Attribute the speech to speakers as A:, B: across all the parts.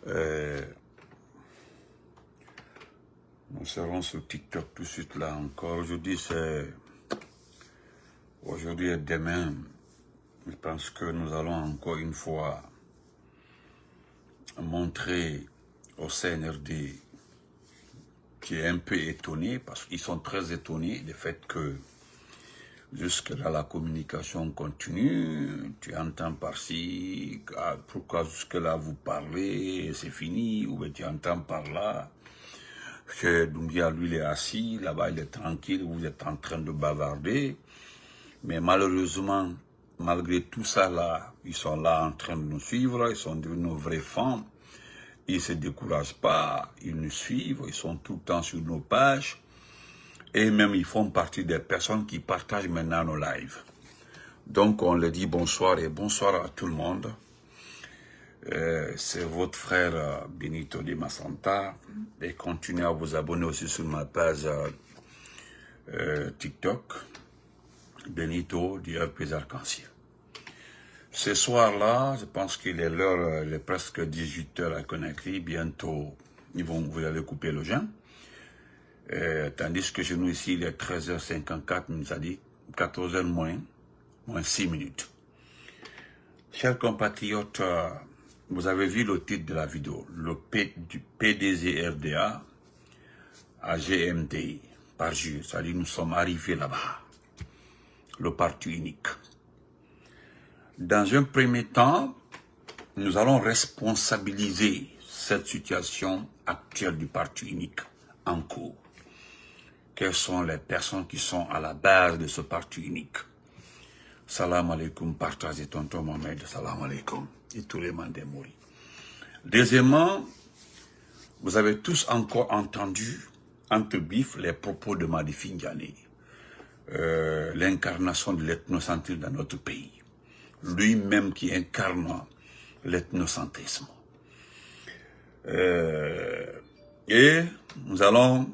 A: Euh, nous serons sur TikTok tout de suite là encore. Aujourd'hui et demain, je pense que nous allons encore une fois montrer au CNRD qui est un peu étonné, parce qu'ils sont très étonnés du fait que jusque-là la communication continue, tu entends par-ci, pourquoi jusque-là vous parlez, c'est fini, ou bien tu entends par-là, que Doumbia lui il est assis, là-bas il est tranquille, vous êtes en train de bavarder, mais malheureusement, malgré tout ça là, ils sont là en train de nous suivre, ils sont devenus nos vrais fans. Ils ne se découragent pas, ils nous suivent, ils sont tout le temps sur nos pages. Et même, ils font partie des personnes qui partagent maintenant nos lives. Donc, on leur dit bonsoir et bonsoir à tout le monde. C'est votre frère Benito de Massanta. Et continuez à vous abonner aussi sur ma page TikTok. Benito du Herpès Arc-en-Ciel. Ce soir-là, je pense qu'il est l'heure, il est presque 18h à Conakry. Bientôt, vous allez couper le jeûne. Tandis que chez nous ici, il est 13h54, nous a dit 14h moins 6 minutes. Chers compatriotes, vous avez vu le titre de la vidéo, le du PDG RDA à GMT par jour. C'est-à-dire nous sommes arrivés là-bas, le parti unique. Dans un premier temps, nous allons responsabiliser cette situation actuelle du parti unique en cours. Quelles sont les personnes qui sont à la base de ce parti unique? Salam alaikum, partagez tonton Mohamed, salam alaikum, et tous les mandés mouris. Deuxièmement, vous avez tous encore entendu, entre bif, les propos de Madifi Ndiané, l'incarnation de l'ethnocentrisme dans notre pays. Lui-même qui incarne l'ethnocentrisme. Et nous allons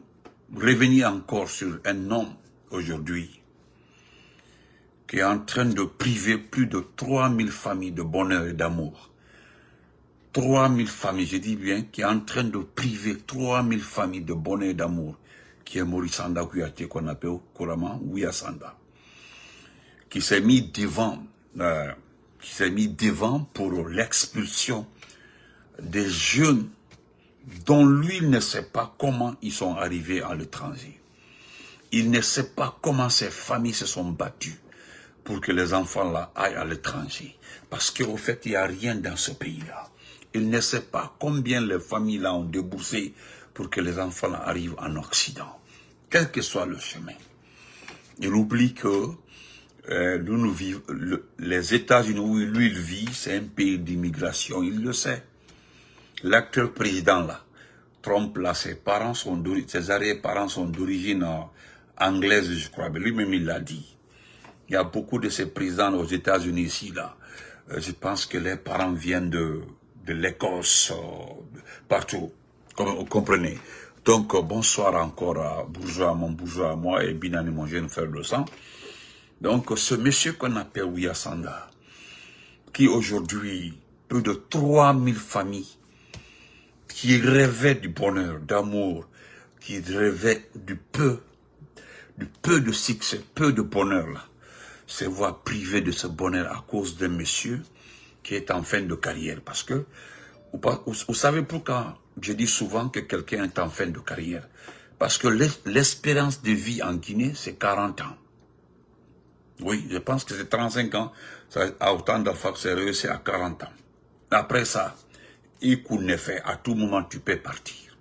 A: revenir encore sur un homme aujourd'hui qui est en train de priver plus de 3000 familles de bonheur et d'amour. 3000 familles, je dis bien, qui est en train de priver 3000 familles de bonheur et d'amour, qui est Maurice Sanda Kouyaté, qu'on appelle couramment Ouya Sanda, qui s'est mis devant pour l'expulsion des jeunes dont lui ne sait pas comment ils sont arrivés à l'étranger. Il ne sait pas comment ces familles se sont battues pour que les enfants là aillent à l'étranger. Parce qu'au fait, il n'y a rien dans ce pays-là. Il ne sait pas combien les familles là ont déboursé pour que les enfants là arrivent en Occident. Quel que soit le chemin. Il oublie que nous vivons, les États-Unis où lui il vit, c'est un pays d'immigration, il le sait. L'actuel président là, Trump là, ses arrière-parents sont d'origine anglaise, je crois, mais lui-même il l'a dit. Il y a beaucoup de ces présidents aux États-Unis ici là. Je pense que les parents viennent de l'Écosse, partout, comme vous comprenez. Donc bonsoir encore à mon bourgeois à moi et Binani mon jeune frère de sang. Donc, ce monsieur qu'on appelle Ouya Sanda, qui aujourd'hui, plus de 3000 familles, qui rêvaient du bonheur, d'amour, qui rêvaient du peu de succès, peu de bonheur, là, se voient privés de ce bonheur à cause d'un monsieur qui est en fin de carrière. Parce que, vous savez pourquoi je dis souvent que quelqu'un est en fin de carrière? Parce que l'espérance de vie en Guinée, c'est 40 ans. Oui, je pense que c'est 35 ans. À autant d'enfants que c'est réussi à 40 ans. Après ça, il ne fait, à tout moment tu peux partir.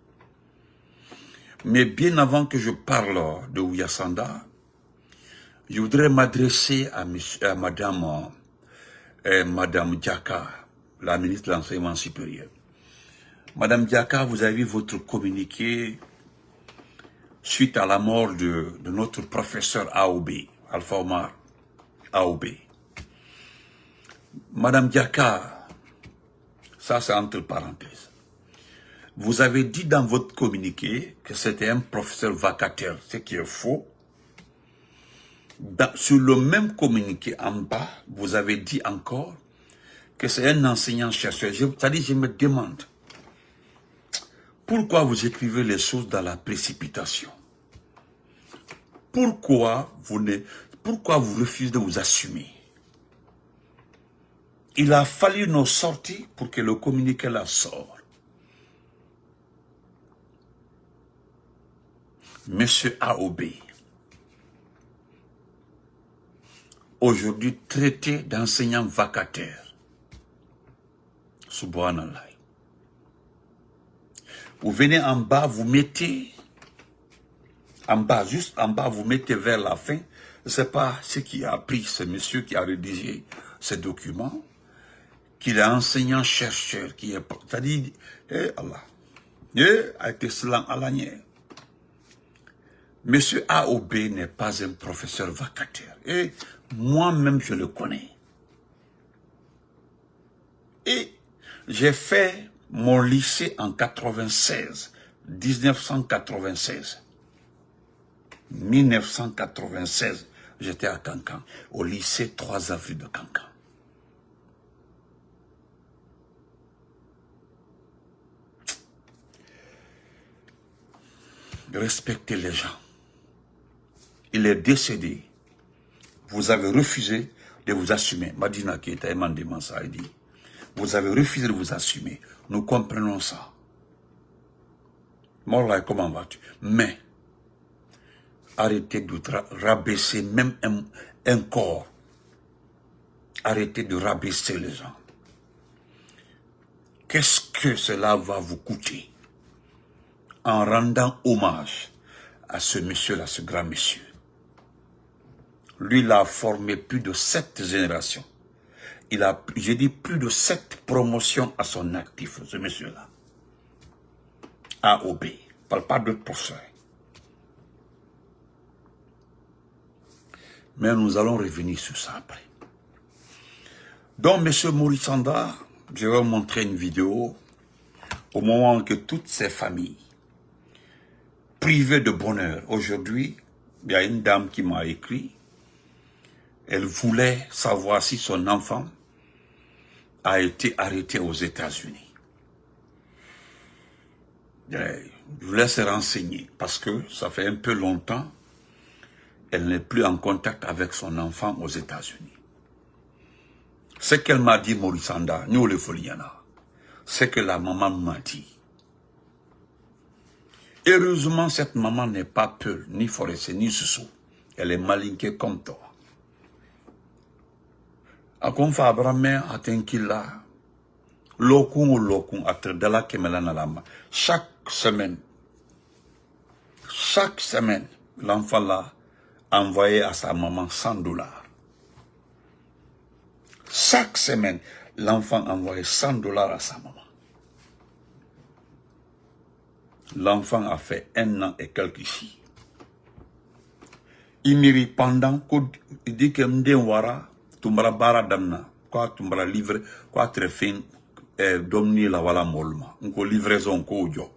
A: Mais bien avant que je parle de Ouya Sanda, je voudrais m'adresser à Madame Diaka, la ministre de l'Enseignement supérieur. Madame Diaka, vous avez vu votre communiqué suite à la mort de notre professeur AOB, Alpha Omar AOB. Madame Diaka, ça c'est entre parenthèses. Vous avez dit dans votre communiqué que c'était un professeur vacataire, ce qui est faux. Sur le même communiqué en bas, vous avez dit encore que c'est un enseignant-chercheur. C'est-à-dire, je me demande, Pourquoi vous écrivez les choses dans la précipitation? Pourquoi vous refusez de vous assumer? Il a fallu nos sorties pour que le communiqué la sorte. Monsieur AOB, aujourd'hui traité d'enseignant vacataire. Subhanallah. Vous venez en bas, vous mettez, en bas, juste en bas, vous mettez vers la fin. Je ne sais pas ce qui a appris ce monsieur qui a rédigé ces documents, qu'il est enseignant-chercheur, qui est, c'est-à-dire, Allah, a été cela à l'anière. Monsieur AOB n'est pas un professeur vacataire. Et moi-même, je le connais. Et j'ai fait mon lycée en 1996. 1996, j'étais à Cancan, au lycée 3 avril de Cancan. Respectez les gens. Il est décédé. Vous avez refusé de vous assumer. Madina qui était Mandéman, ça a dit. Vous avez refusé de vous assumer. Nous comprenons ça. Morla, comment vas-tu? Mais, arrêtez de rabaisser même un corps. Arrêtez de rabaisser les gens. Qu'est-ce que cela va vous coûter en rendant hommage à ce monsieur-là, ce grand monsieur? Lui, il a formé plus de 7 générations. Il a, j'ai dit, plus de 7 promotions à son actif, ce monsieur-là. AOB. Je ne parle pas d'autres professeurs. Mais nous allons revenir sur ça après. Donc, M. Maurice Sanda, je vais vous montrer une vidéo au moment que toutes ces familles, privées de bonheur, aujourd'hui, il y a une dame qui m'a écrit, elle voulait savoir si son enfant a été arrêté aux États-Unis. Je vous laisse renseigner parce que ça fait un peu longtemps, elle n'est plus en contact avec son enfant aux États-Unis. Ce qu'elle m'a dit, Maurice Sanda, nous le Foliana, c'est que la maman m'a dit. Heureusement, cette maman n'est pas Peul, ni Forestier, ni Soussou. Elle est malinquée comme toi. Akonfa Abraham atenkila lokun atredala kemelana lama. Chaque semaine, l'enfant l'a envoyé à sa maman $100. Chaque semaine, l'enfant envoyait $100 à sa maman. L'enfant a fait 1 an et quelques ici. Il mérite pendant qu'il dit que m'dewara tumbara bara damna, quoi tumbara livre, quoi trefin domni la wala molma, unko livraison ko jo.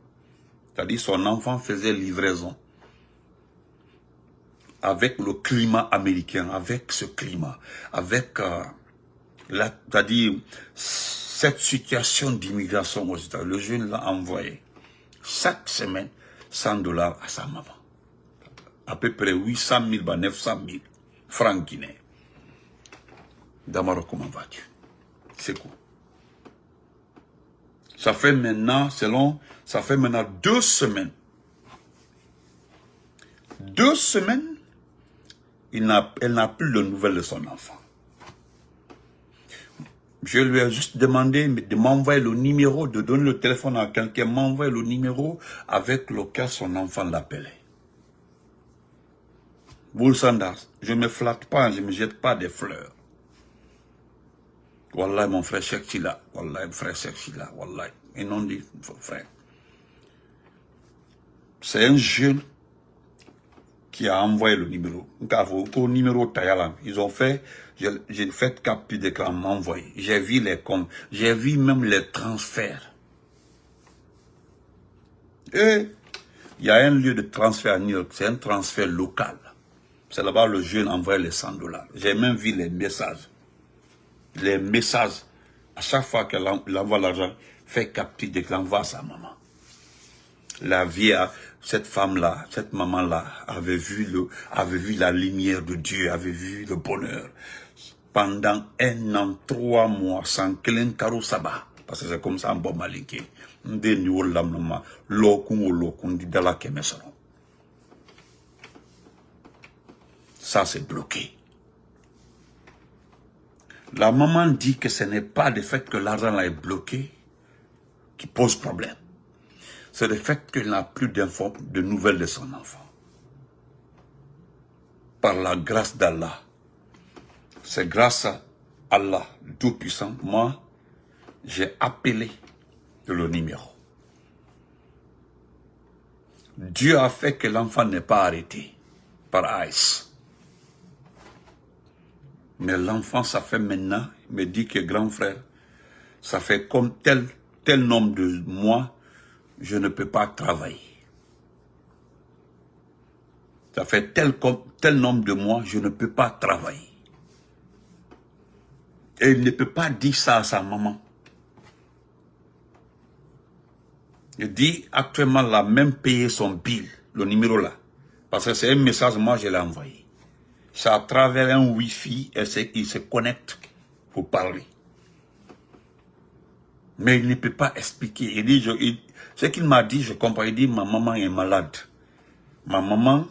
A: C'est-à-dire son enfant faisait livraison avec le climat américain, avec ce climat, avec c'est-à-dire cette situation d'immigration aux États-Unis. Le jeune l'a envoyé chaque semaine $100 à sa maman. À peu près 800 000, 900 000 francs guinéens. Damaro, comment vas-tu? C'est quoi? Ça fait maintenant, ça fait maintenant 2 semaines. 2 semaines, elle n'a plus de nouvelles de son enfant. Je lui ai juste demandé de m'envoyer le numéro, de donner le téléphone à quelqu'un, m'envoyer le numéro avec lequel son enfant l'appelait. Boulsanda, je ne me flatte pas, je ne me jette pas des fleurs. Wallah, mon frère Cheikh Sila, Wallah, mon frère Cheikh Sila, Wallah, et non dit frère. C'est un jeune qui a envoyé le numéro. Au numéro Tayalam, ils ont fait, j'ai fait capture d'écran, m'envoyer. J'ai vu les comptes, j'ai vu même les transferts. Et il y a un lieu de transfert à New York, c'est un transfert local. C'est là-bas le jeune envoie les $100. J'ai même vu les messages. Les messages, à chaque fois qu'elle envoie l'argent, fait capture d'écran, envoie à sa maman. La vieille, cette femme-là, cette maman-là, avait vu la lumière de Dieu, avait vu le bonheur. Pendant 1 an, 3 mois, sans qu'un carreau sabbat. Parce que c'est comme ça en bon malinké. Ça, c'est bloqué. La maman dit que ce n'est pas le fait que l'argent là est bloqué qui pose problème. C'est le fait qu'elle n'a plus de nouvelles de son enfant. Par la grâce d'Allah. C'est grâce à Allah, Tout-Puissant, moi, j'ai appelé le numéro. Dieu a fait que l'enfant n'est pas arrêté par ICE. Mais l'enfant, ça fait maintenant, il me dit que grand frère, ça fait comme tel nombre de mois, je ne peux pas travailler. Ça fait tel nombre de mois, je ne peux pas travailler. Et il ne peut pas dire ça à sa maman. Il dit actuellement là, même payer son bill, le numéro là. Parce que c'est un message, moi je l'ai envoyé. C'est à travers un Wi-Fi, il se connecte pour parler. Mais il ne peut pas expliquer. Il dit, ce qu'il m'a dit, je comprends. Il dit, ma maman est malade. Ma maman,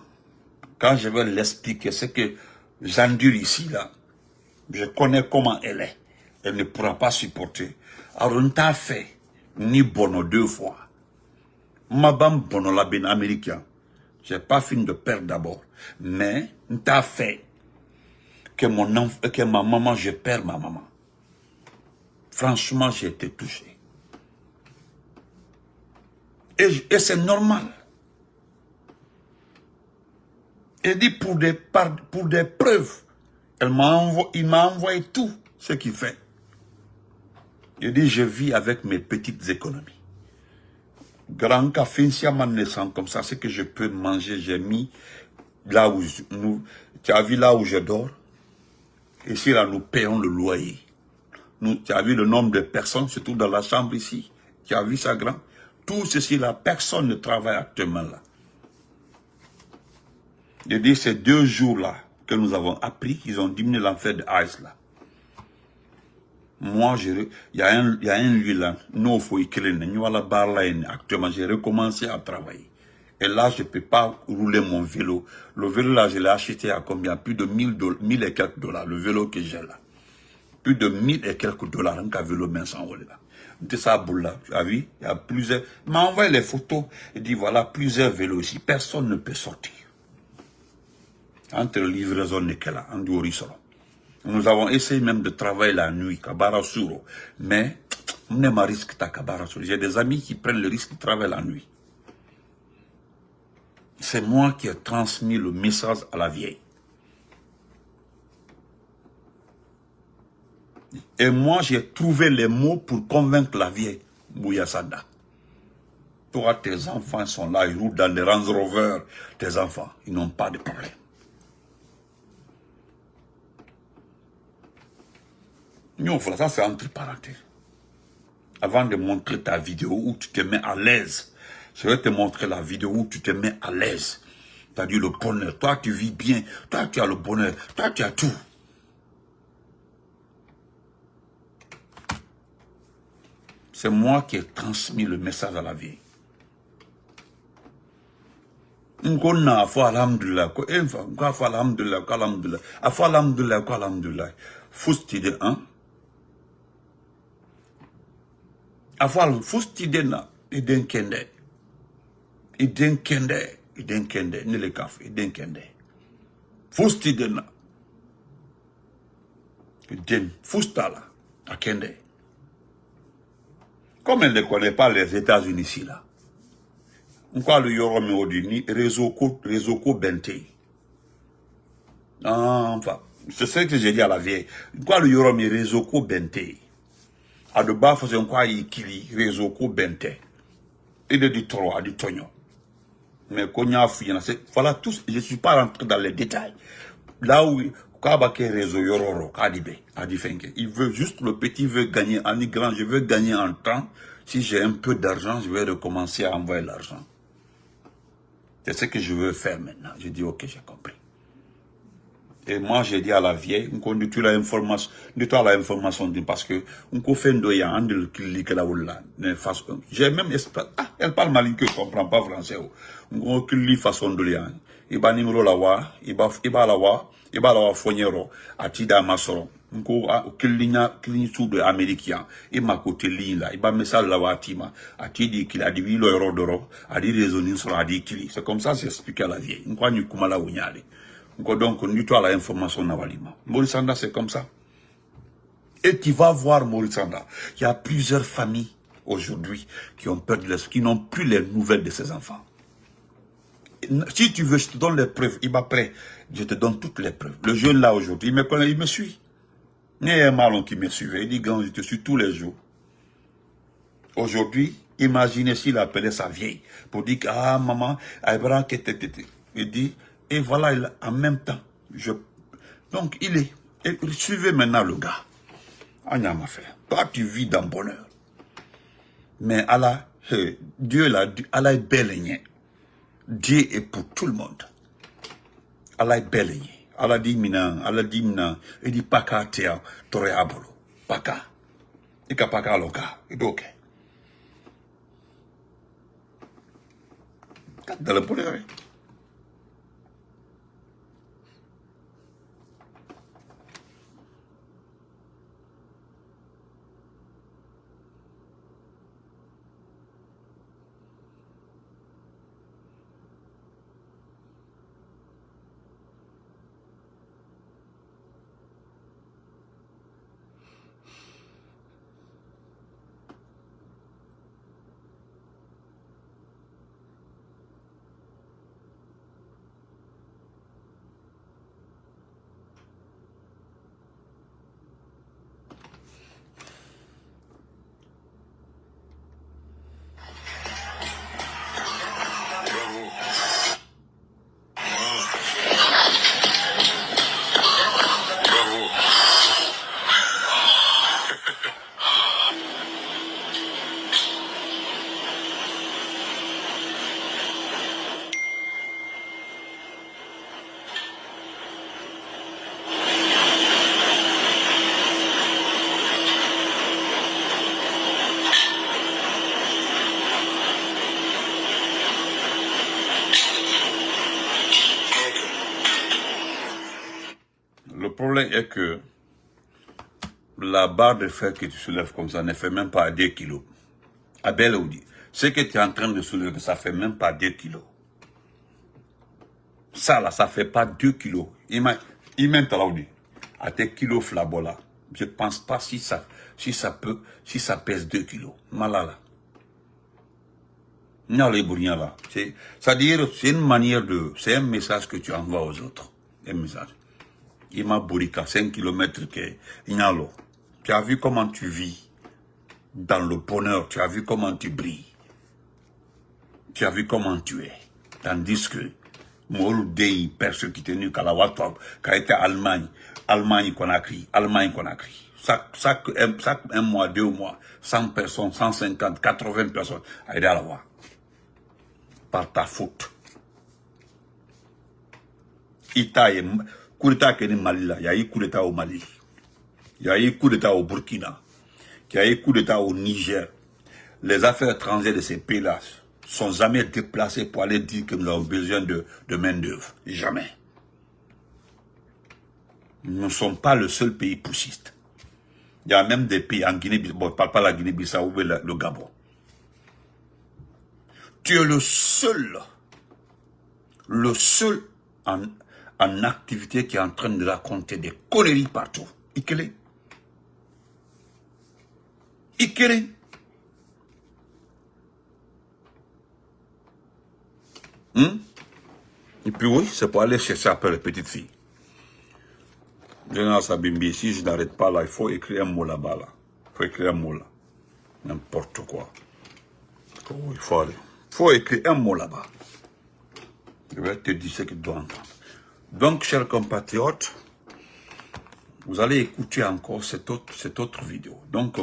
A: quand je vais l'expliquer, c'est que j'endure ici, là. Je connais comment elle est. Elle ne pourra pas supporter. Alors, on t'a fait ni bono 2 fois. Ma bam bono la ben américain. J'ai pas fini de perdre d'abord. Mais, on t'a fait que ma maman, je perds ma maman. Franchement, j'ai été touché. Et c'est normal. Il dit pour des preuves, il m'a envoyé tout ce qu'il fait. Il dit, je vis avec mes petites économies. Grand café, si ma naissance comme ça, c'est que je peux manger, j'ai mis là où tu as vu là où je dors. Ici, là, nous payons le loyer. Tu as vu le nombre de personnes, surtout dans la chambre ici. Tu as vu ça, grand? Tout ceci, là, personne ne travaille actuellement là. Je dis, ces 2 jours-là que nous avons appris qu'ils ont diminué l'enfer de Ice là. Moi, il y a un lieu là, nous, actuellement, j'ai recommencé à travailler. Et là, je ne peux pas rouler mon vélo. Le vélo là, je l'ai acheté à combien? Plus de 1000 et quelques dollars, le vélo que j'ai là. Plus de 1000 et quelques dollars, un vélo mince envolé là. De ça, boule là, tu as vu? Il y a plusieurs. Il m'a envoyé les photos. Il dit, voilà, plusieurs vélos ici. Personne ne peut sortir. Entre livraison et là, en Diorisoro. Nous avons essayé même de travailler la nuit, Kabara Suro. Mais, on n'est pas risque à Kabara Suro. J'ai des amis qui prennent le risque de travailler la nuit. C'est moi qui ai transmis le message à la vieille. Et moi, j'ai trouvé les mots pour convaincre la vieille, Bouyasada. Toi, tes enfants sont là, ils roulent dans les Range Rover. Tes enfants, ils n'ont pas de problème. Non, voilà, ça c'est entre parenthèses. Avant de montrer ta vidéo où tu te mets à l'aise, je vais te montrer la vidéo où tu te mets à l'aise. Tu as dit le bonheur. Toi, tu vis bien. Toi, tu as le bonheur. Toi, tu as tout. C'est moi qui ai transmis le message à la vie. Nkonna fa alhamdulillah ko enfa ko fa alhamdulillah ko alhamdulillah afa alhamdulillah ko alhamdulillah fusti de an afa fusti de na iden kende ni le kaf iden kende fusti de na iden fustala akende. Comme elle ne connaît pas les États-Unis ici là. Pourquoi le Yorom Odini, réseau ko bente. Enfin, c'est ce que j'ai dit à la vieille. Pourquoi le Yorom réseau ko bente. À de bas, faisait quoi il kili, réseau ko bente. Et de dit trop, à dit tonyo. Mais qu'on y a fouillé, voilà tout, je ne suis pas rentré dans les détails. Là où, réseau Yororo, il veut juste, le petit veut gagner, en grand, je veux gagner en temps. Si j'ai un peu d'argent, je vais recommencer à envoyer l'argent. C'est ce que je veux faire maintenant. Je dis, ok, j'ai compris. Et moi, j'ai dit à la vieille, on conduit l'information, parce que on fait un doyen, on dit j'ai même espéré, elle parle mal, que je comprends pas français. On dit façon de lien. Il va numéro la wa, il va la wa fognero, à tida masoro. On dit sous de américain, il m'a côté là, il va message la wa tima, à tidi qu'il a dit 8 euros d'euros, a dit raisonner sur a dit qu'il. C'est comme ça que j'explique à la vieille. On croit nous comment la ounyale. Donc, on lui doit l'information Navalima. Maurice Sanda, c'est comme ça. Et tu vas voir Maurice Sanda. Il y a plusieurs familles aujourd'hui qui ont peur qui n'ont plus les nouvelles de ses enfants. Si tu veux, je te donne les preuves. Il m'a prêt. Je te donne toutes les preuves. Le jeune là aujourd'hui, il me connaît, il me suit. Il y a un malon qui me suivait. Il dit, grand, je te suis tous les jours. Aujourd'hui, imaginez s'il appelait sa vieille pour dire que, ah, maman, il dit, et voilà, en même temps, donc il est, et suivez maintenant le gars. Toi, tu vis dans le bonheur. Mais Allah, Dieu là, Allah est bel. Dieu est pour tout le monde. Allah est bel. Allah dit mina, il dit paka tea, tore abolo. Paka. Ika paka loka. Il dit ok. Dans le bonheur. Le problème est que la barre de fer que tu soulèves comme ça ne fait même pas 2 kilos. Abel Oudi, ce que tu es en train de soulever, ça fait même pas 2 kilos. Ça là, ça fait pas 2 kilos. Il m'a dit, à tes kilos flabola, je ne pense pas si ça pèse 2 kilos. Malala. C'est-à-dire, c'est une manière de, c'est un message que tu envoies aux autres. Un message. Il m'a bourrika 5 km que Ignalo. Tu as vu comment tu vis dans le bonheur, tu as vu comment tu brilles. Tu as vu comment tu es. Tandis que Mourou Dey, personne qui tenu Kalawatop, qui a été Allemagne Conakry. Chaque un mois, 2 mois, 100 personnes, 150, 80 personnes, à aider à la voir. Par ta faute. Itaïe. Coup d'État qui est au Mali, il y a eu coup d'État au Mali, il y a eu coup d'État au Burkina, il y a eu coup d'État au Niger. Les affaires étrangères de ces pays-là sont jamais déplacées pour aller dire que nous avons besoin de main-d'œuvre. Jamais. Nous ne sommes pas le seul pays poussiste. Il y a même des pays en Guinée-Bissau, bon, je ne parle pas de la Guinée-Bissau ou le Gabon. Tu es le seul en activité qui est en train de raconter des conneries partout. Ikele. Ikele. Et puis oui, c'est pour aller chercher après les petites filles. Général Sabimbi, si je n'arrête pas là, il faut écrire un mot là-bas. Là. Il faut écrire un mot là. N'importe quoi. Il faut écrire un mot là-bas. Je vais te dire ce que tu dois entendre. Donc, chers compatriotes, vous allez écouter encore cette autre vidéo. Donc,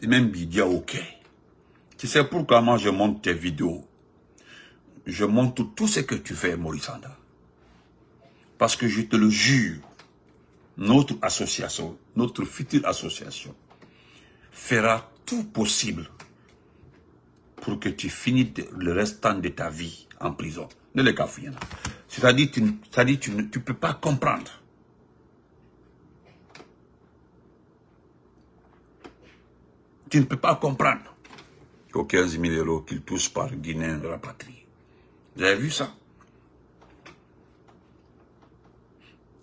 A: même vidéo, ok. Tu sais pourquoi moi je monte tes vidéos? je montre tout ce que tu fais, Maurice Anda. Parce que je te le jure, notre association, notre future association, fera tout possible pour que tu finisses le restant de ta vie en prison. C'est-à-dire, tu ne peux pas comprendre. Tu ne peux pas comprendre. Aux 15 000 euros qu'il touche par Guinéen rapatrié. Vous avez vu ça?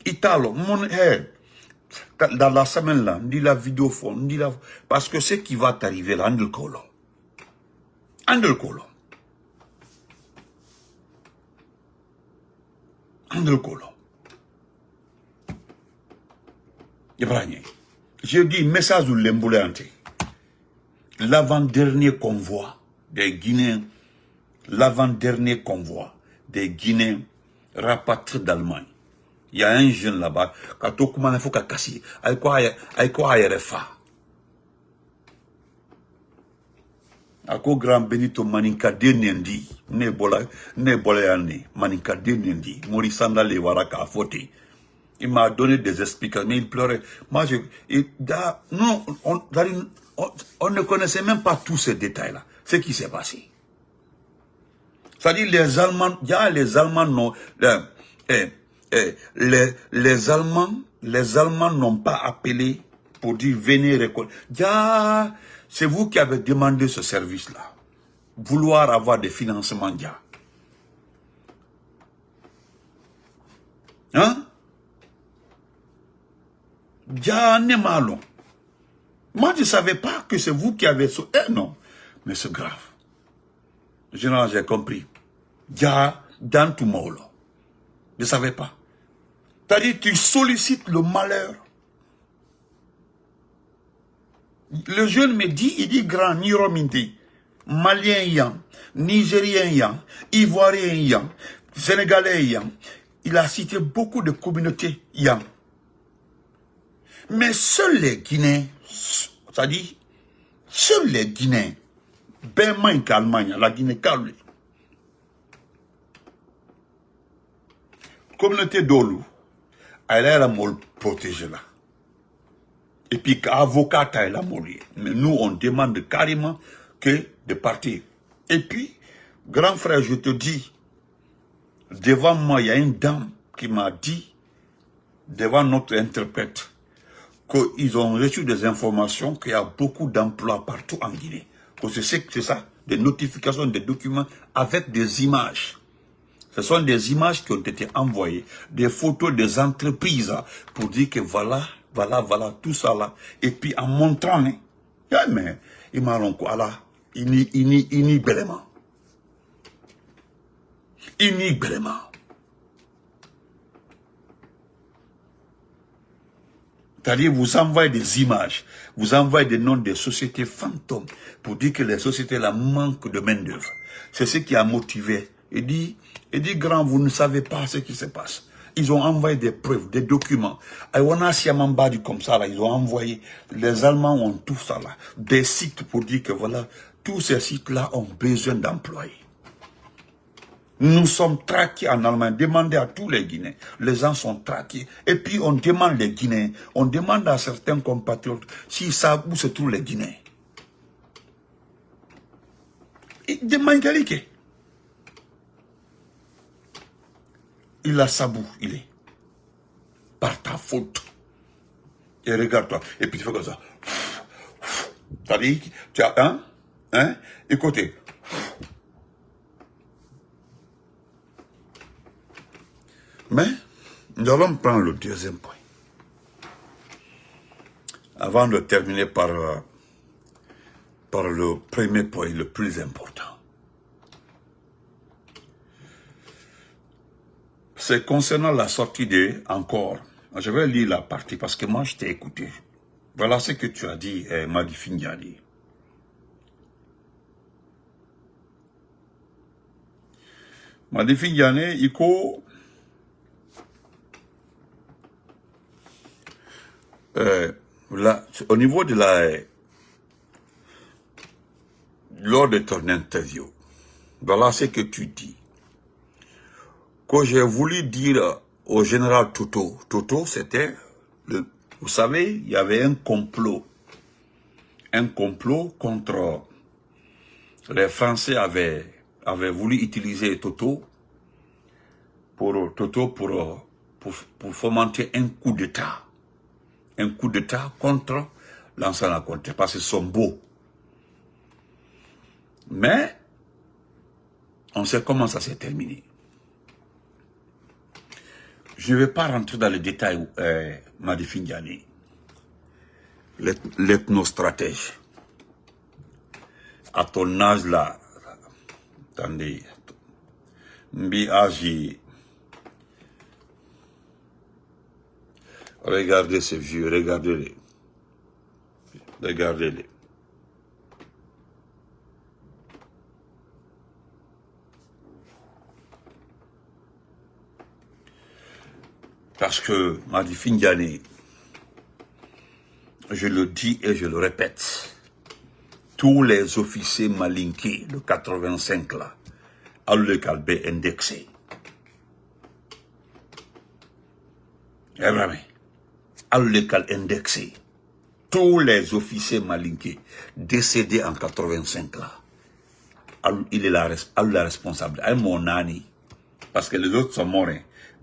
A: Italo, mon dans la semaine là, on dit la vidéo on dit la... Parce que ce qui va t'arriver là, Andel Kolo. Andel Kolo. Andel Kolo. Je dis message ou l'embouleante. L'avant-dernier convoi des Guinéens, l'avant-dernier convoi des Guinéens rapatriés d'Allemagne. Il y a un jeune là-bas, quand on commence à faire casser, avec quoi il fa. Ako grand Benito maninka de nendi, ne bola yane, maninka de nendi, Maurice Anda le waraka foté. Il m'a donné des explications, mais il pleurait. Moi, non, on ne connaissait même pas tous ces détails-là, ce qui s'est passé. C'est-à-dire les Allemands, il y a les Allemands, non, les Allemands n'ont pas appelé pour dire venez récolter. C'est vous qui avez demandé ce service-là. Vouloir avoir des financements, hein? N'est malon. Moi, je ne savais pas que c'est vous qui avez... non, mais c'est grave. Général, j'ai compris. Dans tout molo. Je ne savais pas. C'est-à-dire, tu sollicites le malheur. Le jeune me dit, il dit grand, Nirominti, Malien yan, Nigérien yan, Ivoirien yan, Sénégalais yan. Il a cité beaucoup de communautés yan. Mais seuls les Guinéens, c'est-à-dire, seuls les Guinéens, ben moins qu'Allemagne, la Guinée calme. Communauté d'Olu, elle est la molle protégée là. Et puis avocat elle a mouru. Mais nous, on demande carrément que de partir. Et puis, grand frère, je te dis, devant moi, il y a une dame qui m'a dit, devant notre interprète, qu'ils ont reçu des informations qu'il y a beaucoup d'emplois partout en Guinée. C'est ça, des notifications, des documents avec des images. Ce sont des images qui ont été envoyées, des photos des entreprises pour dire que voilà, tout ça là. Et puis en montrant, mais il m'a dit quoi là, inibélément. Inibélément. C'est-à-dire, vous envoyez des images, vous envoyez des noms des sociétés fantômes pour dire que les sociétés là manquent de main-d'œuvre. C'est ce qui a motivé. Il dit, grand, vous ne savez pas ce qui se passe. Ils ont envoyé des preuves, des documents. Comme ça, là, ils ont envoyé. Les Allemands ont tout ça là. Des sites pour dire que voilà, tous ces sites-là ont besoin d'employés. Nous sommes traqués en Allemagne. Demandez à tous les Guinéens. Les gens sont traqués. Et puis on demande les Guinéens. On demande à certains compatriotes s'ils savent où se trouvent les Guinéens. De Mangalike. Il a sabou, il est. Par ta faute. Et regarde-toi. Et puis tu fais comme ça. T'as dit, tu as écoutez. Mais, nous allons prendre le deuxième point. Avant de terminer par le premier point, le plus important. C'est concernant la sortie de encore. Je vais lire la partie parce que moi je t'ai écouté. Voilà ce que tu as dit, Madi Fingali. Madi Fingali, il faut au niveau de lors de ton interview, voilà ce que tu dis. que j'ai voulu dire au général Toto. Toto, c'était, vous savez, il y avait un complot contre les Français avaient voulu utiliser Toto pour fomenter un coup d'État contre l'ancien Conté, parce qu'ils sont beaux. Mais on sait comment ça s'est terminé. Je ne vais pas rentrer dans les détails, Madi Findiani, l'ethnostratège. À ton âge là, attendez, Mbi Agi, regardez ces vieux, regardez-les. Regardez-les. Parce que, Madi Findiani, je le dis et je le répète, tous les officiers malinqués de 85 là, à le calbé indexé. Et vraiment, à le cal indexé. Tous les officiers malinqués décédés en 85 là, il est la responsable. À mon nani, parce que les autres sont morts,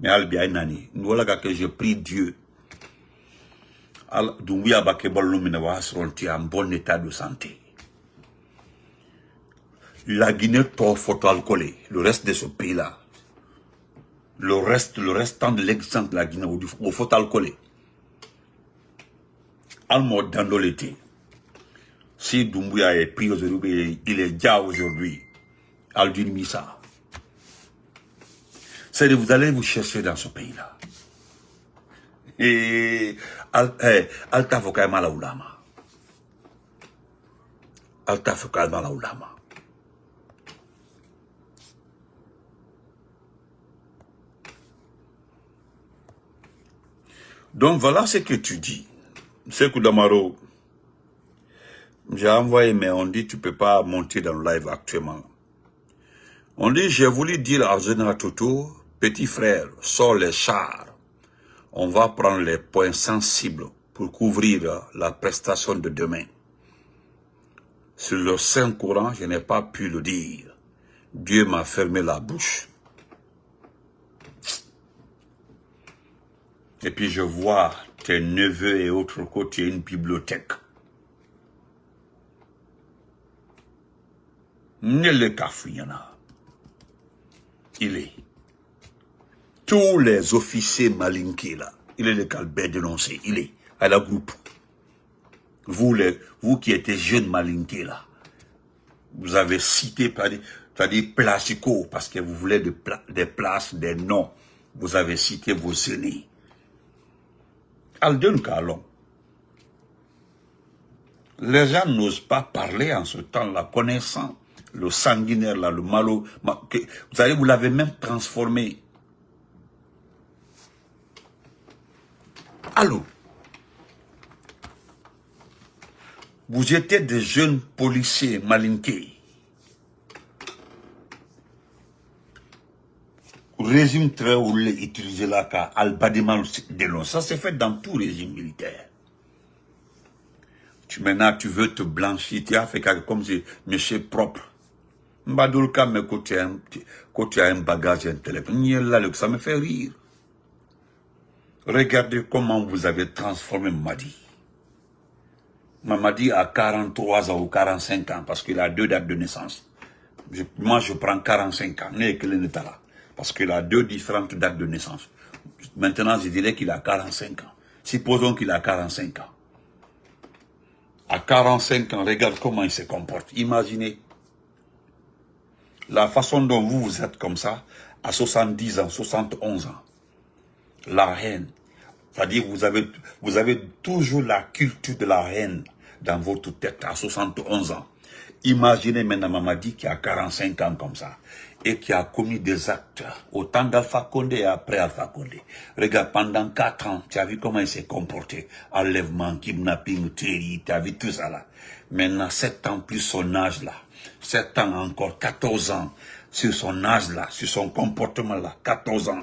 A: mais al bien nani. Nous voilà que je prie Dieu. Doumbia Bakebol Luminawa seront en bon état de santé. La Guinée tord photo alcoolé, le reste de ce pays-là, le restant de l'existence de la Guinée au photo alcoolé. Almo dans l'été. Si Doumbouya est pris aujourd'hui, il est déjà aujourd'hui. Aldine Missa. C'est-à-dire vous allez vous chercher dans ce pays-là. Et Alta Fokai Malaoulama. Alta Fokai Malaoulama. Donc voilà ce que tu dis. Sekou Damaro, j'ai envoyé, mais on dit tu peux pas monter dans le live actuellement. On dit, j'ai voulu dire à Général Toto, petit frère, sors les chars. On va prendre les points sensibles pour couvrir la prestation de demain. Sur le Saint-Courant, je n'ai pas pu le dire. Dieu m'a fermé la bouche. Et puis je vois tes neveux et autres côtés une bibliothèque. Ne le cafouillana. Il est. Tous les officiers malinqués là, il est le calbé dénoncé, il est à la groupe. Vous qui étiez jeunes malinqués là, vous avez cité, c'est-à-dire placico, parce que vous voulez des places, des noms. Vous avez cité vos aînés. Alden Kalon. Les gens n'osent pas parler en ce temps-là, connaissant le sanguinaire là, le malo. Vous savez, vous l'avez même transformé. Allô? Vous étiez des jeunes policiers malinqués. Régime très roulé utilisé là qu'à Al-Badiman dénonce. Ça s'est fait dans tout régime militaire. Maintenant tu veux te blanchir, tu as fait comme si monsieur propre. Mbadulka me côté un bagage intellectuel. Ça me fait rire. Regardez comment vous avez transformé Mamadi. Mamadi a 43 ans ou 45 ans parce qu'il a 2 dates de naissance. Moi je prends 45 ans, né que là. Parce qu'il a 2 différentes dates de naissance. Maintenant, je dirais qu'il a 45 ans. Supposons qu'il a 45 ans. À 45 ans, regarde comment il se comporte. Imaginez la façon dont vous êtes comme ça, à 70 ans, 71 ans. La haine. C'est-à-dire vous avez toujours la culture de la haine dans votre tête à 71 ans. Imaginez maintenant Mamadi qui a 45 ans comme ça et qui a commis des actes au temps d'Alpha Condé et après Alpha Condé. Regarde, pendant 4 ans, tu as vu comment il s'est comporté. Enlèvement, kidnapping, tuerie, tu as vu tout ça là. Maintenant, 7 ans plus son âge là. 7 ans encore, 14 ans, sur son âge-là, sur son comportement-là, 14 ans.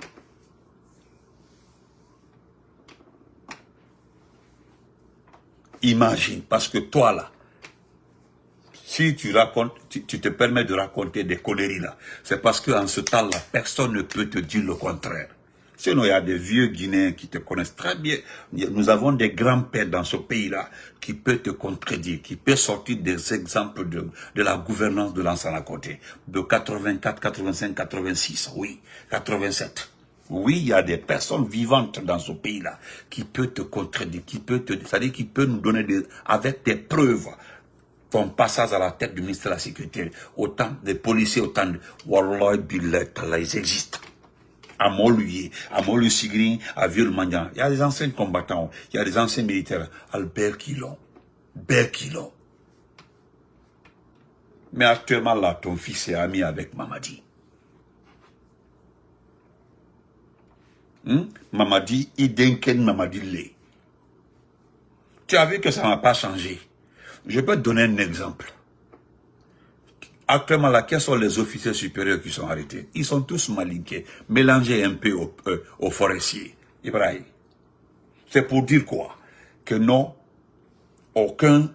A: Imagine, parce que toi là, si tu racontes, tu te permets de raconter des conneries là, c'est parce qu'en ce temps-là, personne ne peut te dire le contraire. Sinon, il y a des vieux Guinéens qui te connaissent très bien. Nous avons des grands-pères dans ce pays-là qui peuvent te contredire, qui peuvent sortir des exemples de la gouvernance de Lansana Conté, de 84, 85, 86, oui, 87. Oui, il y a des personnes vivantes dans ce pays-là qui peuvent te contredire, c'est-à-dire qui peuvent nous donner avec des preuves. Ton passage à la tête du ministère de la Sécurité, autant de policiers, autant de Wallah Billah, ils existent. À Moluye, à Molu-Sigri, à Vieux-le-Mandian. Il y a des anciens combattants, il y a des anciens militaires. Albert Quilon. Berquilon. Mais actuellement, là, ton fils est ami avec Mamadi. Mamadi, Idenken Mamadi Lé. Tu as vu que ça n'a pas changé. Je peux te donner un exemple. Actuellement, là, quels sont les officiers supérieurs qui sont arrêtés? Ils sont tous malinqués, mélangés un peu aux forestiers. Ibrahim. C'est pour dire quoi? Que non, aucun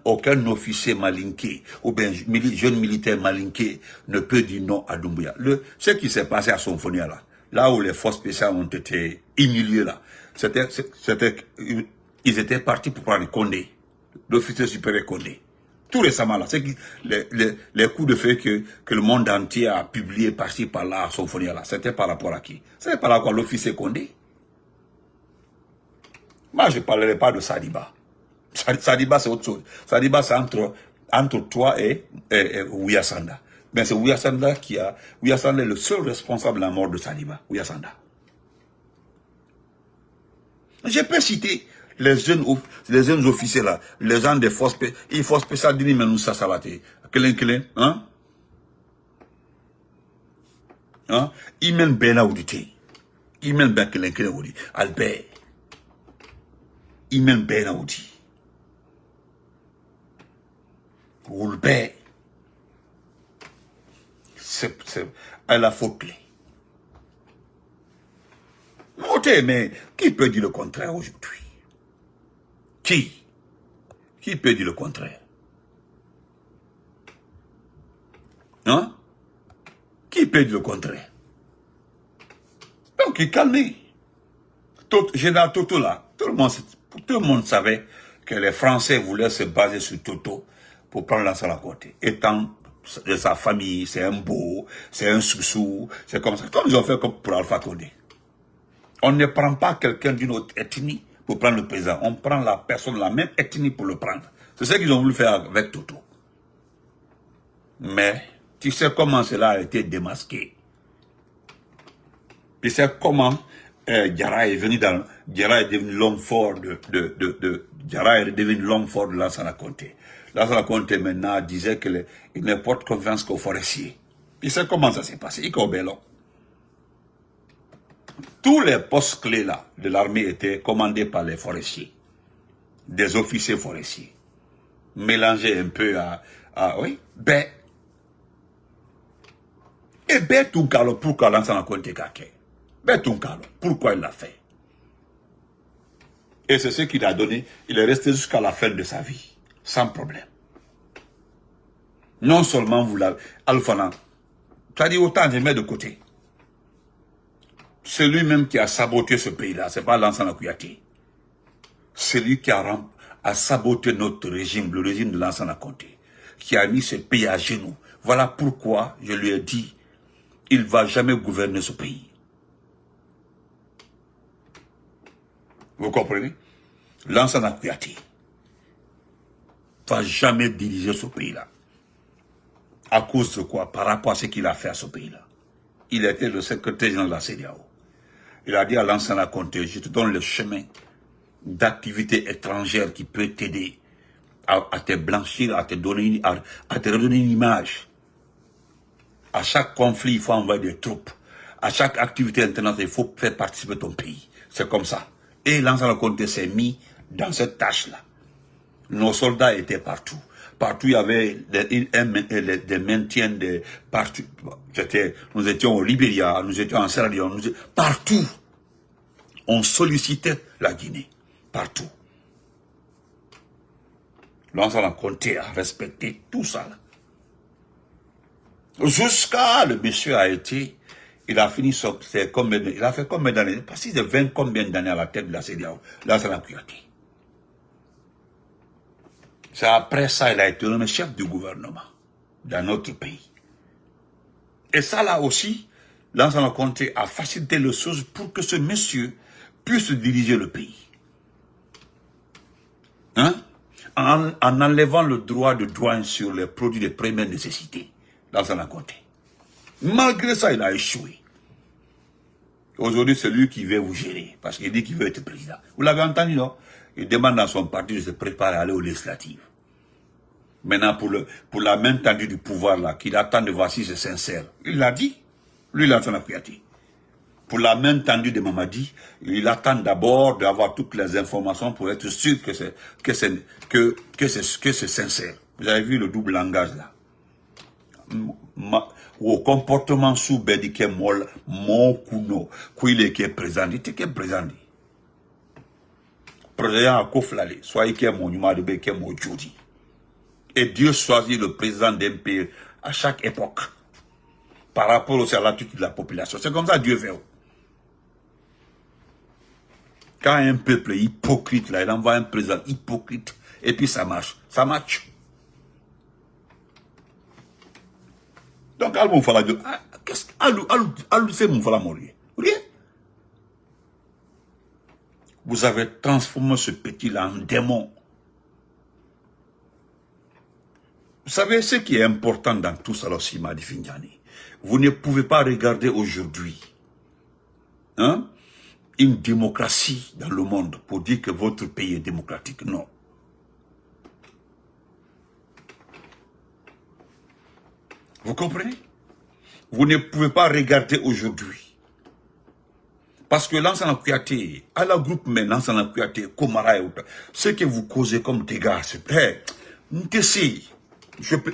A: officier malinqué, ou bien jeune militaire malinqué, ne peut dire non à Doumbouya. Ce qui s'est passé à Sonfonia, là où les forces spéciales ont été humiliées, là, ils étaient partis pour prendre Condé, l'officier supérieur Condé. Tout récemment, là, c'est les coups de feu que le monde entier a publié par-ci, par-là, à Sonfonia, là, c'était par rapport à qui? C'était par rapport à l'officier Condé. Moi, je ne parlerai pas de Sadiba. Sadiba, c'est autre chose. Sadiba, c'est entre toi et Ouyasanda. Mais c'est Ouyasanda Ouyasanda est le seul responsable de la mort de Sadiba. Ouyasanda. Je peux citer les jeunes officiers là, les gens des forces spéciales d'Uni Menoussa Salate. Kelen, hein? Hein? Imen Bena Oudite. Imen Ben Kelen Oudi. Albert. Imen Bena Oudi. Oulbert. C'est à la faute. Mais qui peut dire le contraire aujourd'hui? Qui peut dire le contraire? Hein? Qui peut dire le contraire? Donc, calmez. Général Toto là, tout le monde savait que les Français voulaient se baser sur Toto pour prendre Lansana Conté. Étant de sa famille, c'est un beau, c'est un soussou, c'est comme ça. Comme ils ont fait pour Alpha Condé. On ne prend pas quelqu'un d'une autre ethnie pour prendre le président. On prend la personne de la même ethnie pour le prendre. C'est ce qu'ils ont voulu faire avec Toto. Mais tu sais comment cela a été démasqué. Tu sais comment Diarra est devenu l'homme fort Diarra est devenu l'homme fort de Lansana Conté. Lansana Conté maintenant disait qu'il ne porte confiance qu'aux forestiers. Tu sais comment ça s'est passé? Tous les postes clés là de l'armée étaient commandés par les forestiers, des officiers forestiers, mélangés un peu oui, et Tunkalo, pourquoi Lansana Conté Kake? Tunkalo, pourquoi il l'a fait? Et c'est ce qu'il a donné, il est resté jusqu'à la fin de sa vie, sans problème. Non seulement vous l'avez, Alphana, ça dit autant de mettre de côté. C'est lui-même qui a saboté ce pays-là, c'est pas Lansana Kouyaté. C'est lui qui a saboté notre régime, le régime de Lansana Conté, qui a mis ce pays à genoux. Voilà pourquoi je lui ai dit, il ne va jamais gouverner ce pays. Vous comprenez? Lansana Kouyaté ne va jamais diriger ce pays-là. À cause de quoi? Par rapport à ce qu'il a fait à ce pays-là. Il était le secrétaire général de la CEDEAO. Il a dit à Lansana Conté, je te donne le chemin d'activité étrangère qui peut t'aider à te blanchir, à te redonner une image. À chaque conflit, il faut envoyer des troupes. À chaque activité internationale, il faut faire participer ton pays. C'est comme ça. Et Lansana Conté s'est mis dans cette tâche-là. Nos soldats étaient partout. partout il y avait des maintiens de partout. Nous étions au Libéria, nous étions en Sierra Leone, partout. On sollicitait la Guinée, partout. Lansana Conté a respecté tout ça. Jusqu'à le monsieur a été, il a fini il a fait combien d'années? Parce qu'il a 20 combien d'années à la tête de la CEDEAO, Lansana Kouyaté. C'est après ça, il a été le chef du gouvernement dans notre pays. Et ça là aussi, Lansana Conté a facilité les choses pour que ce monsieur puisse diriger le pays. Hein? En enlevant le droit de douane sur les produits de première nécessité, Lansana Conté. Malgré ça, il a échoué. Aujourd'hui, c'est lui qui veut vous gérer, parce qu'il dit qu'il veut être président. Vous l'avez entendu, non? Il demande à son parti de se préparer à aller aux législatives. Maintenant, pour la main tendue du pouvoir, là, qu'il attend de voir si c'est sincère. Il l'a dit. Lui, Lansana Kouyaté. Pour la main tendue de Mamadi, il attend d'abord d'avoir toutes les informations pour être sûr que c'est sincère. Vous avez vu le double langage, là. Au comportement sous Bédiké Mol, mon Kuno, qui est présent, il était présent. Président à Koflale, soit qui est mon numéro de Béké Mojodi. Et Dieu choisit le président d'un pays à chaque époque, par rapport aussi à l'attitude de la population. C'est comme ça Dieu fait. Quand un peuple est hypocrite, là, il envoie un président hypocrite, et puis ça marche. Ça marche. Donc, qu'est-ce que c'est mon fala mourir? Rien. Vous avez transformé ce petit-là en démon. Vous savez ce qui est important dans tout ça, aussi, Madi Finjani. Vous ne pouvez pas regarder aujourd'hui, hein, une démocratie dans le monde pour dire que votre pays est démocratique. Non. Vous comprenez? Vous ne pouvez pas regarder aujourd'hui. Parce que Lansana Kouyaté, à la groupe, mais Lansana Kouyaté, Komara et autres, ce que vous causez comme dégâts, c'est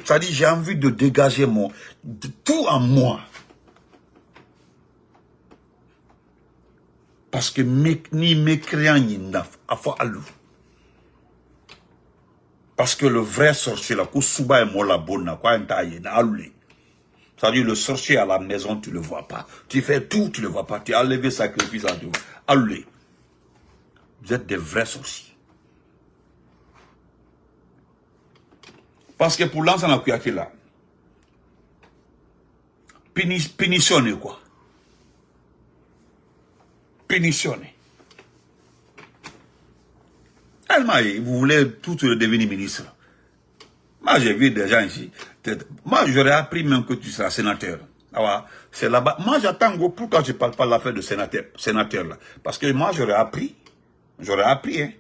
A: ça dit, j'ai envie de dégager tout en moi. Parce que ni mécréant ni naf, à fois alou. Parce que le vrai sorcier, là, Koussouba et Molabona, quoi, un taille, na aloulé. C'est-à-dire, le sorcier à la maison, tu ne le vois pas. Tu fais tout, tu ne le vois pas. Tu as levé sacrifice à Dieu. Aloulé. Vous êtes des vrais sorciers. Parce que pour Lansana Kouyaté là, punitionner quoi? Punitionner. Vous voulez tout devenir ministre. Moi j'ai vu des gens ici. Moi j'aurais appris même que tu seras sénateur. C'est là-bas. Moi j'attends, pourquoi je ne parle pas de l'affaire de sénateur là? Parce que moi j'aurais appris hein,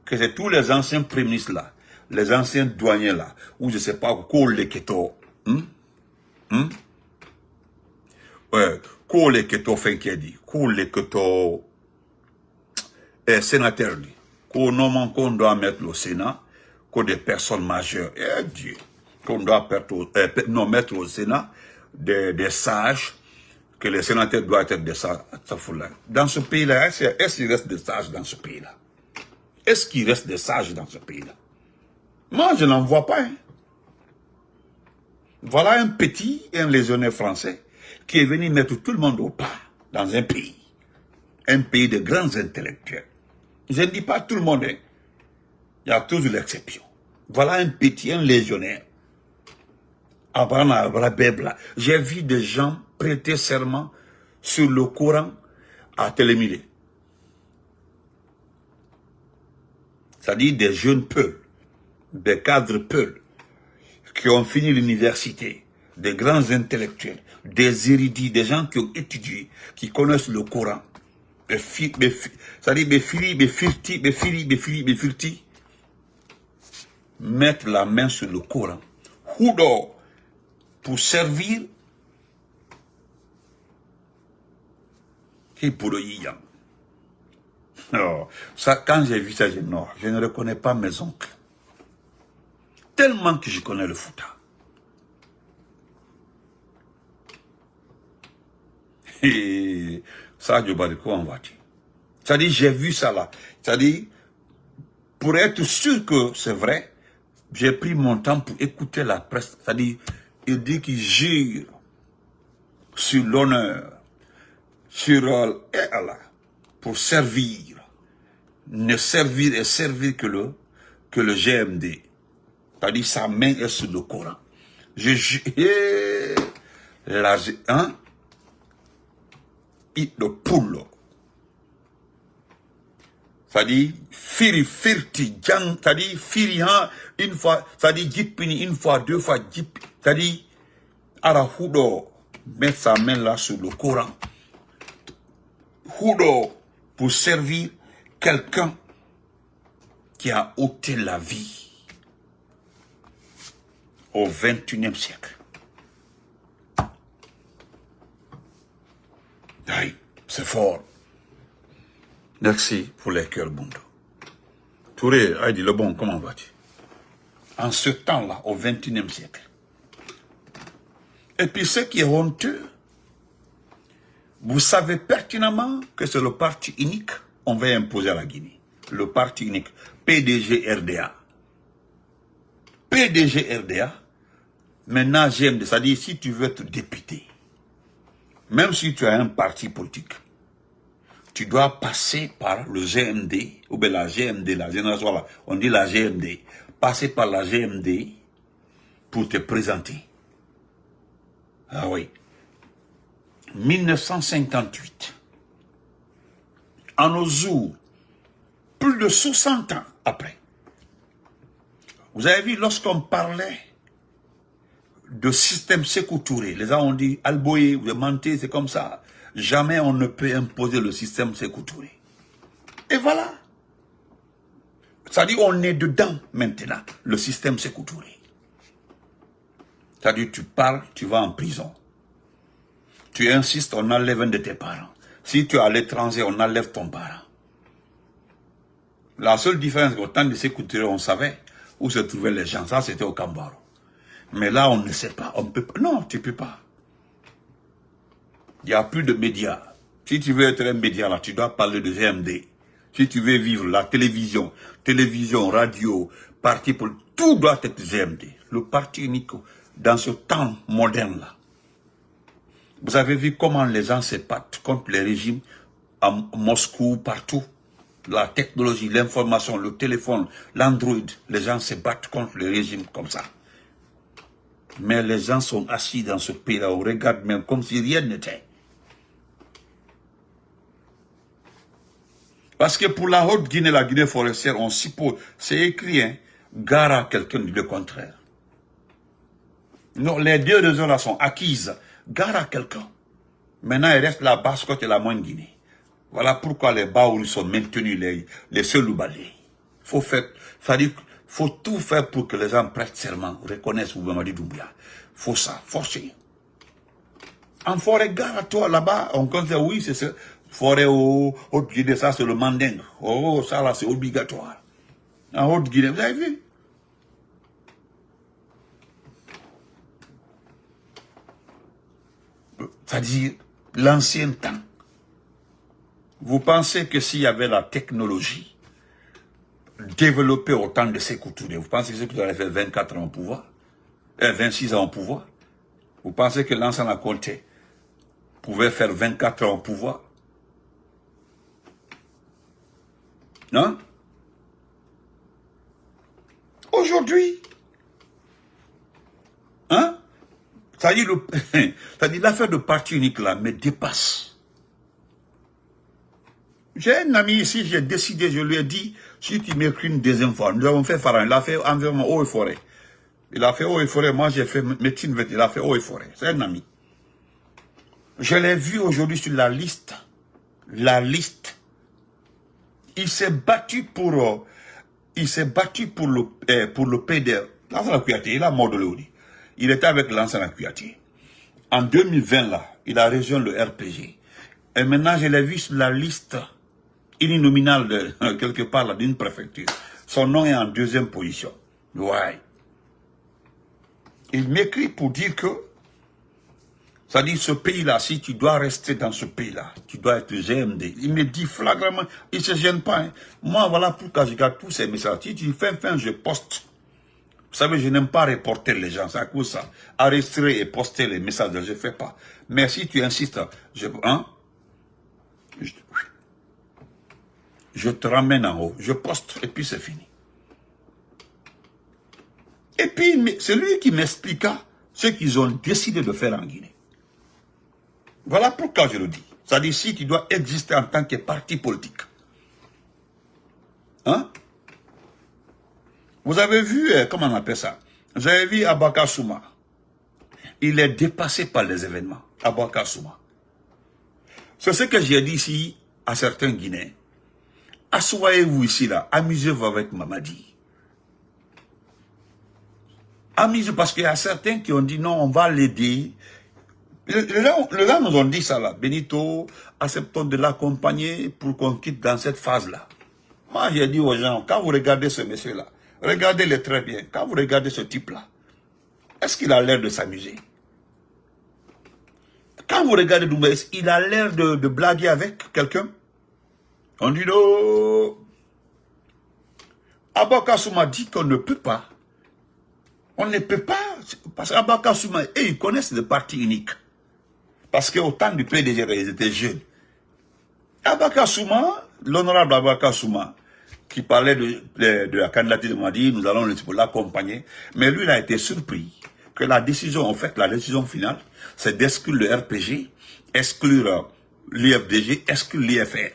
A: que c'est tous les anciens premiers ministres là, les anciens douaniers là, ou je ne sais pas, Kole Keto. Ouais, Kole Keto Fenkedi, Kole Keto sénateur dit, qu'on doit mettre au Sénat, que des personnes majeures, et Dieu, qu'on doit mettre au Sénat des sages, que les sénateurs doivent être des sages. Dans ce pays-là, est-ce qu'il reste des sages dans ce pays-là? Est-ce qu'il reste des sages dans ce pays-là? Moi, je n'en vois pas. Hein. Voilà un légionnaire français qui est venu mettre tout le monde au pas dans un pays de grands intellectuels. Je ne dis pas tout le monde, hein. Il y a toujours l'exception. Voilà un légionnaire. J'ai vu des gens prêter serment sur le Coran à Télémilé. C'est-à-dire des jeunes peuls, des cadres peuls, qui ont fini l'université, des grands intellectuels, des érudits, des gens qui ont étudié, qui connaissent le Coran. C'est-à-dire mettre la main sur le Coran. Hudo, pour servir non, ça, quand j'ai vu ça, je ne reconnais pas mes oncles. tellement que je connais le Fouta. Et ça, je vais quoi en voiture. C'est-à-dire, j'ai vu ça là. C'est-à-dire, pour être sûr que c'est vrai, j'ai pris mon temps pour écouter la presse. C'est-à-dire, il dit qu'il jure sur l'honneur, sur Allah, pour servir, ne servir et servir que le GMD. C'est-à-dire, sa main est sur le Coran. Hein? Le poule. C'est-à-dire, firti, jang, c'est-à-dire, firihan, une fois, c'est-à-dire, jipini, une fois, deux fois, jip, c'est-à-dire, arahudo, mettre sa main là sur le Coran. Hudo, pour servir quelqu'un qui a ôté la vie au XXIe siècle. Aïe, c'est fort. Merci pour les cœurs bons. Touré, Aïdi, le bon, comment vas-tu? En ce temps-là, au XXIe siècle. Et puis ce qui est honteux, vous savez pertinemment que c'est le parti unique qu'on va imposer à la Guinée. Le parti unique, PDG-RDA. PDG-RDA, maintenant GMD, c'est-à-dire si tu veux être député, même si tu as un parti politique, tu dois passer par le GMD, ou bien la GMD, la génération là, on dit la GMD, passer par la GMD pour te présenter. Ah oui. 1958, à nos jours, plus de 60 ans après, vous avez vu lorsqu'on parlait de système Sékou Touré, les gens ont dit, Alboye, vous mentez, c'est comme ça. Jamais on ne peut imposer le système Sékou Touré. Et voilà. C'est-à-dire on est dedans maintenant, le système Sékou Touré. C'est-à-dire tu parles, tu vas en prison. Tu insistes, on enlève un de tes parents. Si tu es à l'étranger, on enlève ton parent. La seule différence, au temps de Sékou Touré, on savait où se trouvaient les gens. Ça, c'était au Kambaro. Mais là, on ne sait pas. On peut pas. Non, tu ne peux pas. Il n'y a plus de médias. Si tu veux être un média, là, tu dois parler de GMD. Si tu veux vivre la télévision, radio, parti politique, tout doit être GMD. Le parti unique, dans ce temps moderne, là. Vous avez vu comment les gens se battent contre les régimes à Moscou, partout. La technologie, l'information, le téléphone, l'Android, les gens se battent contre les régimes comme ça. Mais les gens sont assis dans ce pays-là, on regarde même comme si rien n'était. Parce que pour la Haute-Guinée, la Guinée forestière, on suppose, c'est écrit, hein, gare à quelqu'un dit le contraire. Non, les deux raisons là sont acquises. Gare à quelqu'un. Maintenant, il reste la Basse-Côte et la Moyenne-Guinée. Voilà pourquoi les Baouri sont maintenus, les Seloubalais. Faut tout faire pour que les gens prêtent serment, reconnaissent Mamadi Doumbouya. Faut ça, forcer. En forêt, gare à toi, là-bas, on considère, oui, c'est ça. Forêt au Haute-Guinée, ça c'est le manding. Oh, ça là, c'est obligatoire. En Haute-Guinée, vous avez vu? C'est-à-dire, l'ancien temps. Vous pensez que s'il y avait la technologie développée au temps de Sékou Touré, vous pensez que Sékou Touré avait fait 24 ans au pouvoir, 26 ans au pouvoir? Vous pensez que l'ancien Conté pouvait faire 24 ans au pouvoir? Non? Aujourd'hui, hein? C'est-à-dire l'affaire de parti unique là me dépasse. J'ai un ami ici, j'ai décidé, je lui ai dit, si tu m'écris une deuxième fois, nous avons fait Faran, il a fait environnement eau et forêt. Il a fait eau et forêt, moi j'ai fait médecine, il a fait eau et forêt. C'est un ami. Je l'ai vu aujourd'hui sur la liste. La liste. Il s'est battu pour le PDR. L'ancien Kouyaté, il a mort de l'Audi. Il était avec l'ancien Kouyaté. En 2020, là, il a rejoint le RPG. Et maintenant, je l'ai vu sur la liste uninominale quelque part là d'une préfecture. Son nom est en deuxième position. Ouais. Il m'écrit pour dire que, c'est-à-dire ce pays-là, si tu dois rester dans ce pays-là, tu dois être GMD. Il me dit flagramment, il ne se gêne pas. Hein. Moi, voilà pourquoi je garde tous ces messages. Tu dis, fin, je poste. Vous savez, je n'aime pas reporter les gens, c'est à cause de ça. Arrêter et poster les messages, je ne fais pas. Mais si tu insistes, je te ramène en haut, je poste et puis c'est fini. Et puis, c'est lui qui m'expliqua ce qu'ils ont décidé de faire en Guinée. Voilà pourquoi je le dis. C'est-à-dire, si tu dois exister en tant que parti politique. Hein? Vous avez vu, comment on appelle ça? Vous avez vu Abaka Souma. Il est dépassé par les événements. Abaka Souma. C'est ce que j'ai dit ici à certains Guinéens. Assoyez-vous ici, là. Amusez-vous avec Mamadi. Amusez-vous, parce qu'il y a certains qui ont dit non, on va l'aider. Les gens nous ont dit ça, là. Benito, acceptons de l'accompagner pour qu'on quitte dans cette phase-là. Moi, j'ai dit aux gens, quand vous regardez ce monsieur-là, regardez-le très bien. Quand vous regardez ce type-là, est-ce qu'il a l'air de s'amuser? Quand vous regardez Doumbès, il a l'air de blaguer avec quelqu'un. On dit non. Abaka Souma dit qu'on ne peut pas. On ne peut pas. Parce qu'Abaka Souma, ils connaissent le parti unique. Parce qu'au temps du PDG, ils étaient jeunes. Abaka Souma, l'honorable Abaka Souma, qui parlait de la candidature de Madi, nous allons l'accompagner. Mais lui, il a été surpris que la décision, en fait, la décision finale, c'est d'exclure le RPG, exclure l'IFDG, exclure l'IFR.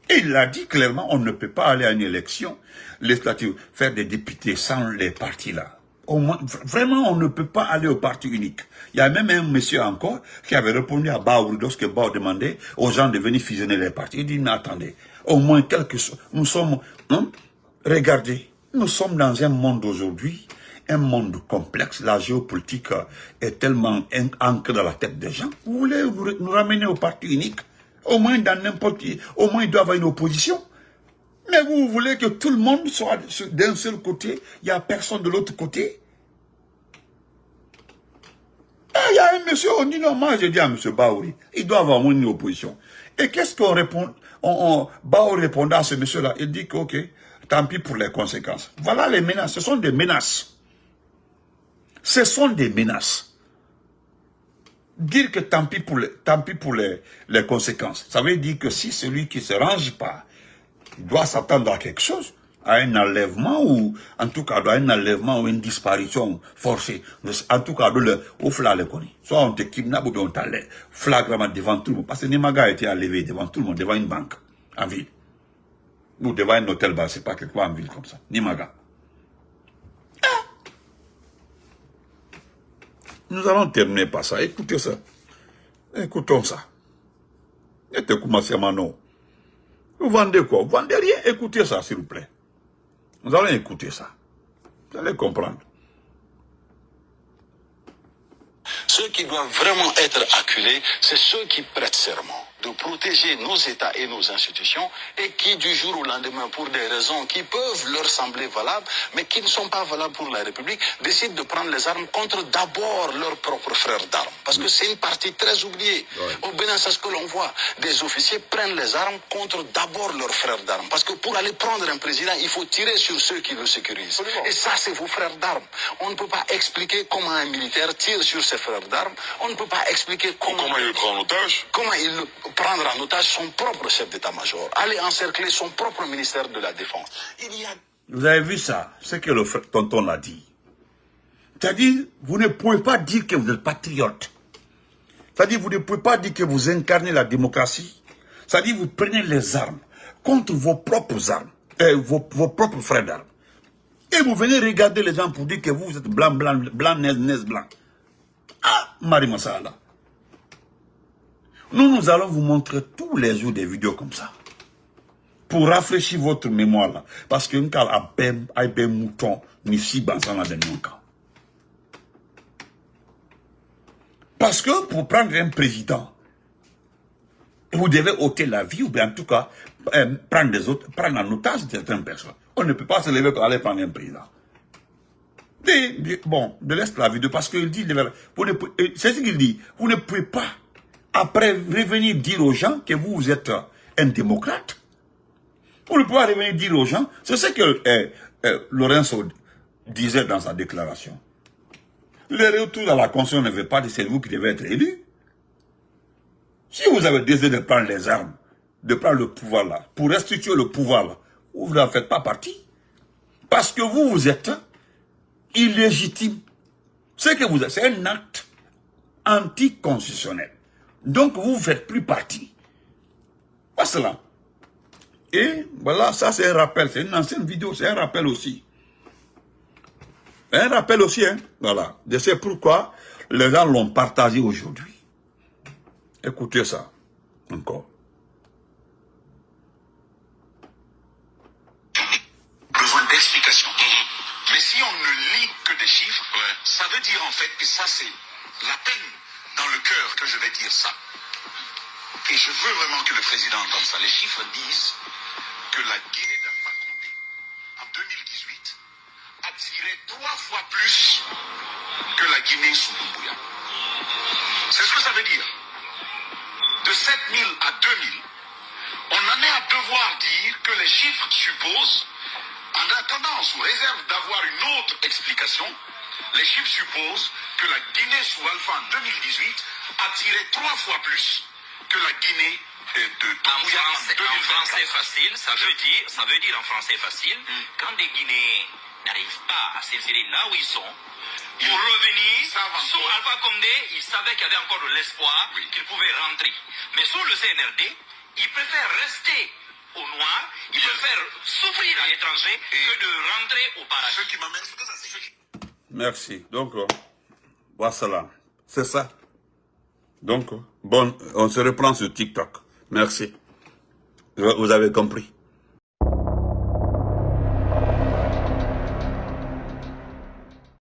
A: Et il a dit clairement, on ne peut pas aller à une élection législative, faire des députés sans les partis là. Au moins, vraiment, on ne peut pas aller au parti unique. Il y a même un monsieur encore qui avait répondu à Baouri lorsque Baouri demandait aux gens de venir fusionner les partis. Il dit, mais attendez, au moins quelque chose. Nous sommes, regardez, nous sommes dans un monde aujourd'hui, un monde complexe. La géopolitique est tellement ancrée dans la tête des gens. Vous voulez nous ramener au parti unique? Au moins dans n'importe qui, au moins il doit y avoir une opposition. Mais vous voulez que tout le monde soit d'un seul côté, il n'y a personne de l'autre côté. Il y a un monsieur, on dit non, moi je dis à monsieur Baouri, il doit avoir une opposition. Et qu'est-ce qu'on répond? Baouri répondait à ce monsieur-là, il dit que ok, tant pis pour les conséquences. Voilà les menaces, ce sont des menaces. Ce sont des menaces. Dire que tant pis pour les conséquences, ça veut dire que si celui qui ne se range pas, il doit s'attendre à quelque chose, à un enlèvement ou en tout cas à un enlèvement ou une disparition forcée. En tout cas, au flag, soit on te kidnappe ou bien on t'enlève flagramment devant tout le monde. Parce que Nimaga a été enlevé devant tout le monde, devant une banque en ville. Ou devant un hôtel, c'est pas quelque part en ville comme ça. Nimaga. Nous allons terminer par ça. Écoutez ça. Écoutons ça. Et te commencez maintenant. Vous vendez quoi? Vous vendez rien? Écoutez ça, s'il vous plaît. Nous allons écouter ça. Vous allez comprendre.
B: Ceux qui doivent vraiment être acculés, c'est ceux qui prêtent serment de protéger nos États et nos institutions et qui, du jour au lendemain, pour des raisons qui peuvent leur sembler valables, mais qui ne sont pas valables pour la République, décident de prendre les armes contre d'abord leurs propres frères d'armes. Parce que c'est une partie très oubliée. Au Bénin, c'est ce que l'on voit. Des officiers prennent les armes contre d'abord leurs frères d'armes. Parce que pour aller prendre un président, il faut tirer sur ceux qui le sécurisent. Absolument. Et ça, c'est vos frères d'armes. On ne peut pas expliquer comment un militaire tire sur ses frères d'armes. On ne peut pas expliquer comment il le prend en otage. Comment il prendre en otage son propre chef d'état-major, aller encercler son propre ministère de la Défense.
A: Vous avez vu ça, ce que le tonton a dit. C'est-à-dire, vous ne pouvez pas dire que vous êtes patriote. C'est-à-dire, vous ne pouvez pas dire que vous incarnez la démocratie. C'est-à-dire, vous prenez les armes contre vos propres armes, vos propres frères d'armes. Et vous venez regarder les gens pour dire que vous êtes blanc, naise, blanc. Ah, Marie Massala. Nous allons vous montrer tous les jours des vidéos comme ça. Pour rafraîchir votre mémoire là. Parce que nous avons un mouton, ni si dans le cas. Parce que pour prendre un président, vous devez ôter la vie, ou bien en tout cas, prendre en otage certaines personnes. On ne peut pas se lever pour aller prendre un président. Bon, de l'Est la vidéo, parce qu'il dit, c'est ce qu'il dit, vous ne pouvez pas, après, revenir dire aux gens que vous êtes un démocrate. Vous ne pouvez pas revenir dire aux gens, c'est ce que Lorenzo disait dans sa déclaration. Le retour à la Constitution ne veut pas dire que c'est vous qui devez être élu. Si vous avez décidé de prendre les armes, de prendre le pouvoir là, pour restituer le pouvoir là, vous n'en faites pas partie. Parce que vous êtes illégitime. C'est que vous êtes, c'est un acte anticonstitutionnel. Donc vous ne faites plus partie. Pas cela. Et voilà, ça c'est un rappel, c'est une ancienne vidéo, c'est un rappel aussi. Un rappel aussi, hein, voilà. Je sais pourquoi les gens l'ont partagé aujourd'hui. Écoutez ça, encore.
B: Besoin d'explications. Mais si on ne lit que des chiffres, ça veut dire en fait que ça c'est la peine dans le cœur que je vais dire ça. Et je veux vraiment que le président entende ça. Les chiffres disent que la Guinée d'Alpha Condé, en 2018, attirait 3 fois plus que la Guinée sous Doumbouya. C'est ce que ça veut dire. De 7000 à 2000, on en est à devoir dire que les chiffres supposent, en attendant, sous réserve d'avoir une autre explication, les chiffres supposent que la Guinée sous Alpha en 2018 attirait 3 fois plus que la Guinée de Doumbouya en
C: français facile, ça veut dire en français facile, quand des Guinéens n'arrivent pas à s'insérer là où ils sont, pour revenir, sous Alpha Condé, ils savaient qu'il y avait encore de l'espoir, qu'ils pouvaient rentrer. Mais sous le CNRD, ils préfèrent rester au noir, ils préfèrent souffrir à l'étranger que de rentrer au paradis.
B: Ce qui m'amène, c'est que ça c'est...
A: Merci. Donc, voilà, c'est ça. Donc, bon, on se reprend sur TikTok. Merci. Vous avez compris.